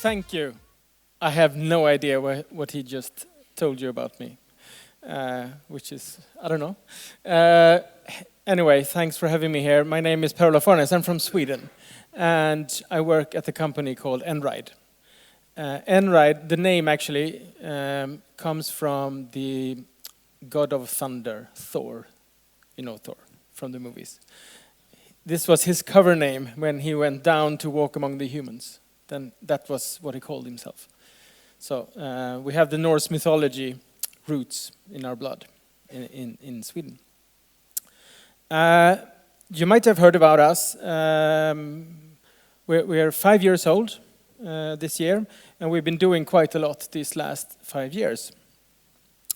Thank you. I have no idea what he just told you about me, which is, I don't know. Anyway, thanks for having me here. My name is Olof Arnäs. I'm from Sweden, and I work at a company called Einride. Einride, the name actually, comes from the god of thunder, Thor. You know Thor from the movies. This was his cover name when he went down to walk among the humans. Then that was what he called himself. So we have the Norse mythology roots in our blood in Sweden. You might have heard about us. We're 5 years old this year, and we've been doing quite a lot these last 5 years.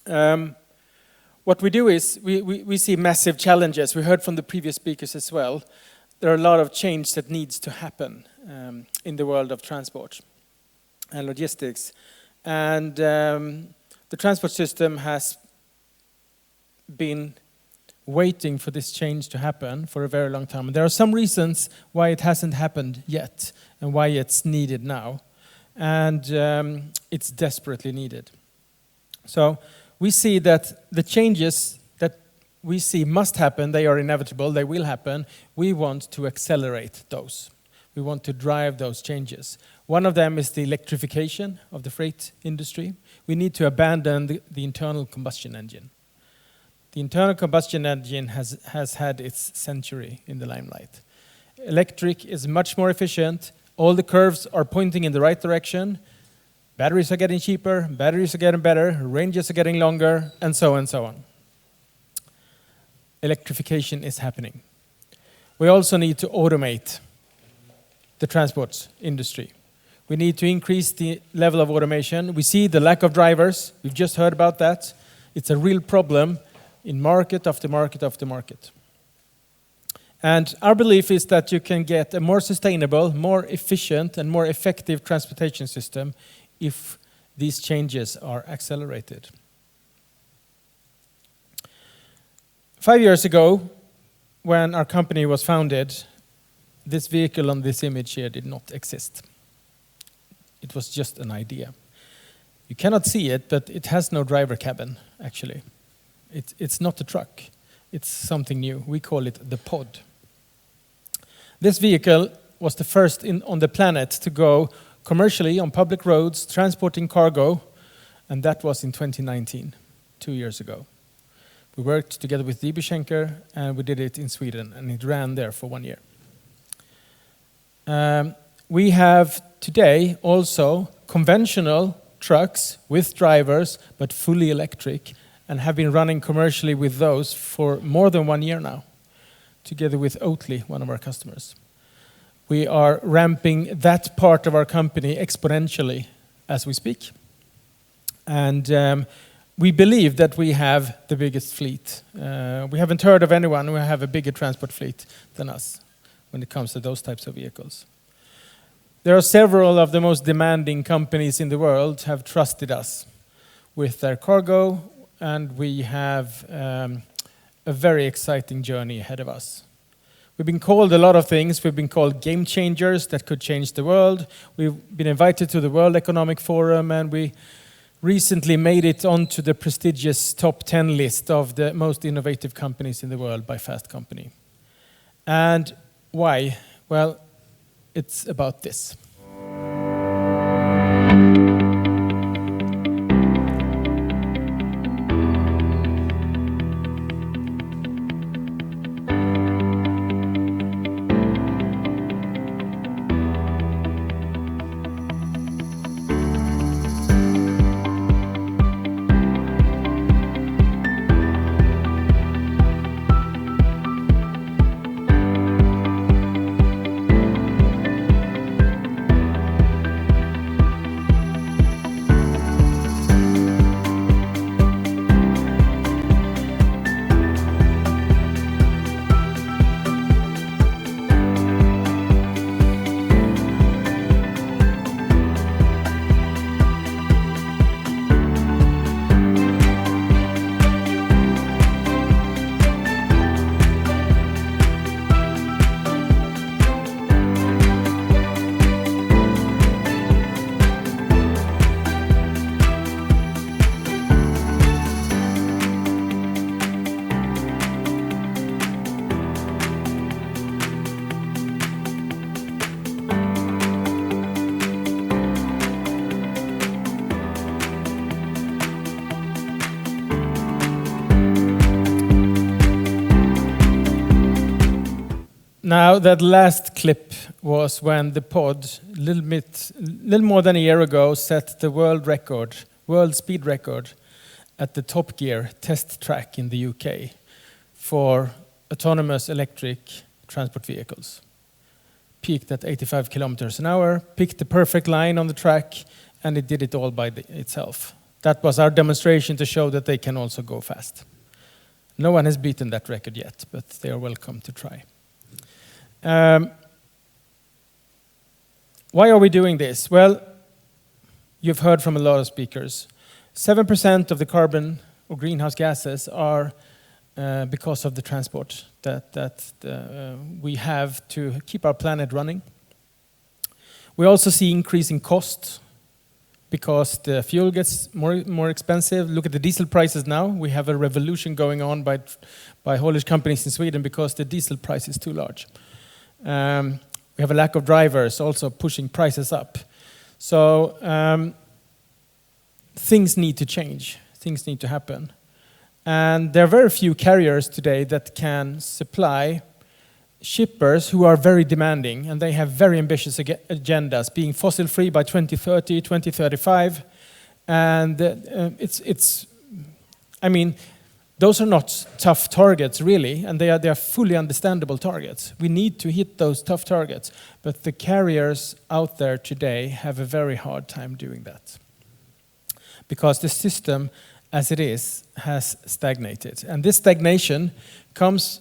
What we do is we see massive challenges. We heard from the previous speakers as well. There are a lot of change that needs to happen in the world of transport and logistics. And the transport system has been waiting for this change to happen for a very long time. And there are some reasons why it hasn't happened yet and why it's needed now. And it's desperately needed. So we see that the changes that we see must happen, they are inevitable, they will happen. We want to accelerate those. We want to drive those changes. One of them is the electrification of the freight industry. We need to abandon the internal combustion engine. The internal combustion engine has had its century in the limelight. Electric is much more efficient. All the curves are pointing in the right direction. Batteries are getting cheaper, batteries are getting better, ranges are getting longer, and so on and so on. Electrification is happening. We also need to automate the transport industry. We need to increase the level of automation. We see the lack of drivers. We've just heard about that. It's a real problem in market after market after market. And our belief is that you can get a more sustainable, more efficient, and more effective transportation system if these changes are accelerated. 5 years ago, when our company was founded, this vehicle on this image here did not exist. It was just an idea. You cannot see it, but it has no driver cabin, actually. It's not a truck. It's something new. We call it the pod. This vehicle was the first on the planet to go commercially on public roads, transporting cargo, and that was in 2019, 2 years ago. We worked together with DB Schenker, and we did it in Sweden, and it ran there for 1 year. We have today also conventional trucks with drivers, but fully electric, and have been running commercially with those for more than 1 year now, together with Oatly, one of our customers. We are ramping that part of our company exponentially as we speak. And we believe that we have the biggest fleet. We haven't heard of anyone who have a bigger transport fleet than us when it comes to those types of vehicles. There are several of the most demanding companies in the world have trusted us with their cargo, and we have a very exciting journey ahead of us. We've been called a lot of things. We've been called game changers that could change the world. We've been invited to the World Economic Forum, and we recently made it onto the prestigious top 10 list of the most innovative companies in the world by Fast Company. And why? Well, it's about this. Now, that last clip was when the pod, a little more than a year ago, set the world speed record at the Top Gear test track in the UK for autonomous electric transport vehicles. Peaked at 85 kilometers an hour, picked the perfect line on the track, and it did it all by itself. That was our demonstration to show that they can also go fast. No one has beaten that record yet, but they are welcome to try. Why are we doing this? Well, you've heard from a lot of speakers. 7% of the carbon or greenhouse gases are because of the transport that we have to keep our planet running. We also see increasing costs because the fuel gets more expensive. Look at the diesel prices now. We have a revolution going on by haulage companies in Sweden because the diesel price is too large. We have a lack of drivers also pushing prices up. So things need to change. Things need to happen. And there are very few carriers today that can supply shippers who are very demanding, and they have very ambitious agendas, being fossil-free by 2030, 2035. And I mean, those are not tough targets, really, and they are fully understandable targets. We need to hit those tough targets, but the carriers out there today have a very hard time doing that because the system, as it is, has stagnated. And this stagnation comes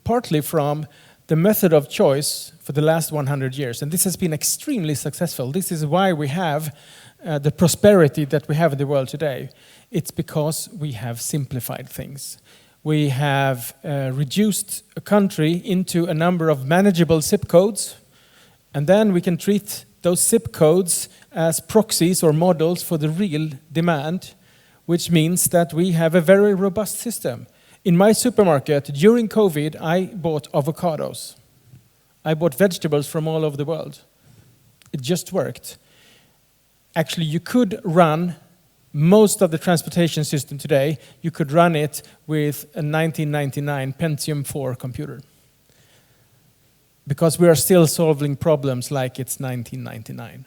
partly from the method of choice for the last 100 years, and this has been extremely successful. This is why we have the prosperity that we have in the world today. It's because we have simplified things. We have reduced a country into a number of manageable zip codes, and then we can treat those zip codes as proxies or models for the real demand, which means that we have a very robust system. In my supermarket, during COVID, I bought avocados. I bought vegetables from all over the world. It just worked. Actually, you could run most of the transportation system today, you could run it with a 1999 Pentium 4 computer. Because we are still solving problems like it's 1999.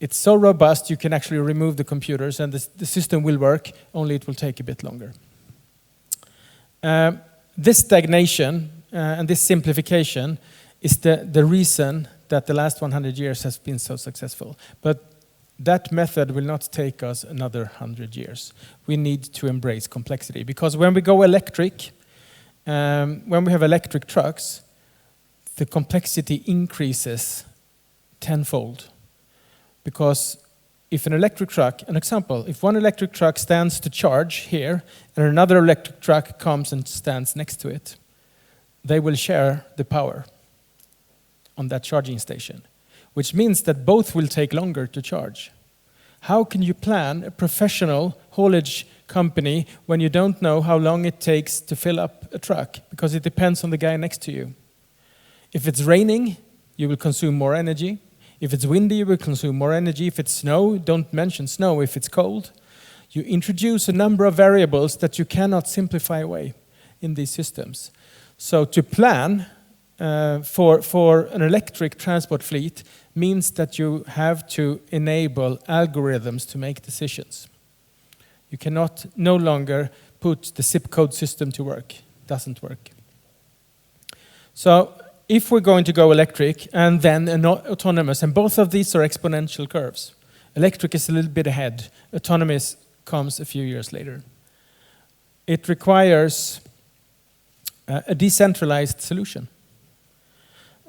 It's so robust, you can actually remove the computers and the system will work, only it will take a bit longer. This stagnation and this simplification is the reason that the last 100 years has been so successful. But that method will not take us another 100 years. We need to embrace complexity because when we go electric, when we have electric trucks, the complexity increases tenfold. Because if an electric truck, an example, if one electric truck stands to charge here and another electric truck comes and stands next to it, they will share the power on that charging station, which means that both will take longer to charge. How can you plan a professional haulage company when you don't know how long it takes to fill up a truck? Because it depends on the guy next to you. If it's raining, you will consume more energy. If it's windy, you will consume more energy. If it's snow, don't mention snow. If it's cold, you introduce a number of variables that you cannot simplify away in these systems. So to plan for an electric transport fleet means that you have to enable algorithms to make decisions. You cannot no longer put the zip code system to work. It doesn't work. So if we're going to go electric and then autonomous, and both of these are exponential curves. Electric is a little bit ahead. Autonomous comes a few years later. It requires a decentralized solution.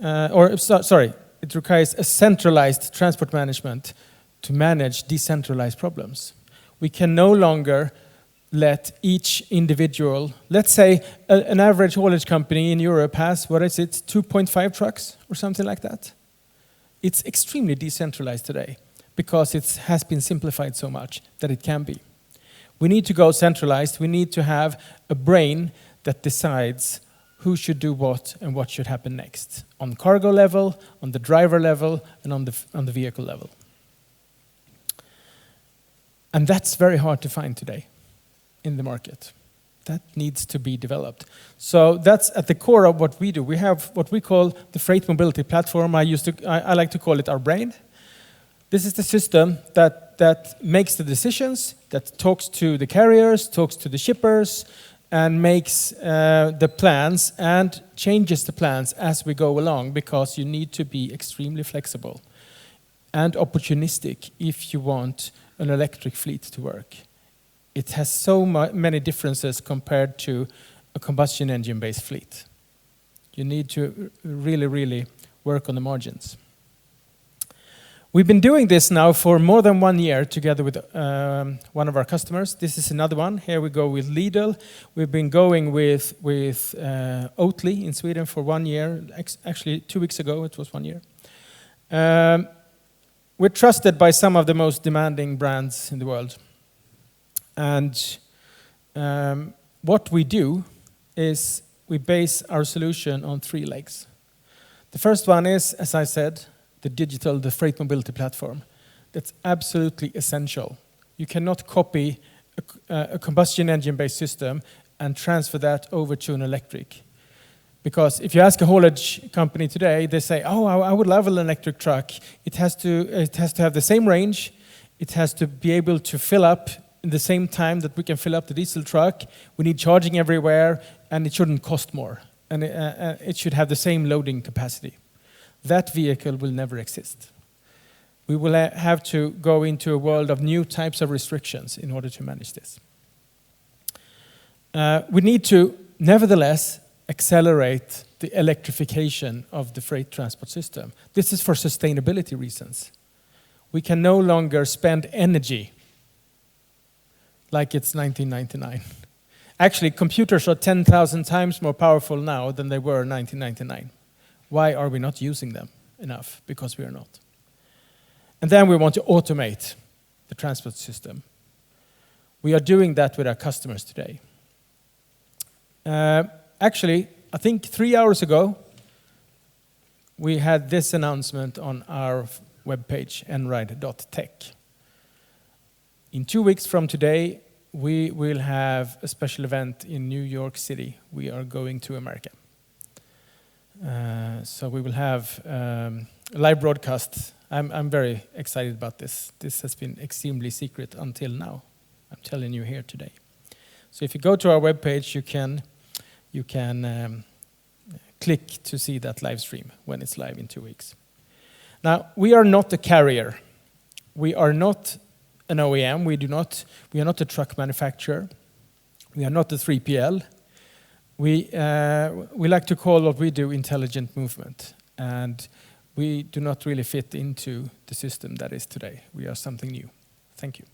It requires a centralized transport management to manage decentralized problems. We can no longer let each individual, let's say an average haulage company in Europe has, 2.5 trucks or something like that. It's extremely decentralized today because it has been simplified so much that it can be. We need to go centralized. We need to have a brain that decides who should do what and what should happen next, on cargo level, on the driver level, and on the vehicle level. And that's very hard to find today in the market. That needs to be developed. So that's at the core of what we do. We have what we call the freight mobility platform. I like to call it our brain. This is the system that makes the decisions, that talks to the carriers, talks to the shippers, and makes the plans and changes the plans as we go along, because you need to be extremely flexible and opportunistic if you want an electric fleet to work. It has so many differences compared to a combustion engine-based fleet. You need to really, really work on the margins. We've been doing this now for more than 1 year together with one of our customers. This is another one. Here we go with Lidl. We've been going with Oatly in Sweden for 1 year. Actually, 2 weeks ago, it was 1 year. We're trusted by some of the most demanding brands in the world. And what we do is we base our solution on 3 legs. The first one is, as I said, the freight mobility platform. That's absolutely essential. You cannot copy a combustion engine-based system and transfer that over to an electric. Because if you ask a haulage company today, they say, oh, I would love an electric truck. It has to have the same range. It has to be able to fill up in the same time that we can fill up the diesel truck. We need charging everywhere, and it shouldn't cost more. And it should have the same loading capacity. That vehicle will never exist. We will have to go into a world of new types of restrictions in order to manage this. We need to, nevertheless, accelerate the electrification of the freight transport system. This is for sustainability reasons. We can no longer spend energy like it's 1999. Actually, computers are 10,000 times more powerful now than they were in 1999. Why are we not using them enough? Because we are not. And then we want to automate the transport system. We are doing that with our customers today. Actually, I think 3 hours ago, we had this announcement on our webpage, einride.tech. In 2 weeks from today, we will have a special event in New York City. We are going to America. So we will have a live broadcast. I'm very excited about this. This has been extremely secret until now. I'm telling you here today. So if you go to our webpage, you can click to see that live stream when it's live in 2 weeks. Now, we are not a carrier. We are not an OEM. We are not a truck manufacturer. We are not a 3PL. We like to call what we do intelligent movement, and we do not really fit into the system that is today. We are something new. Thank you.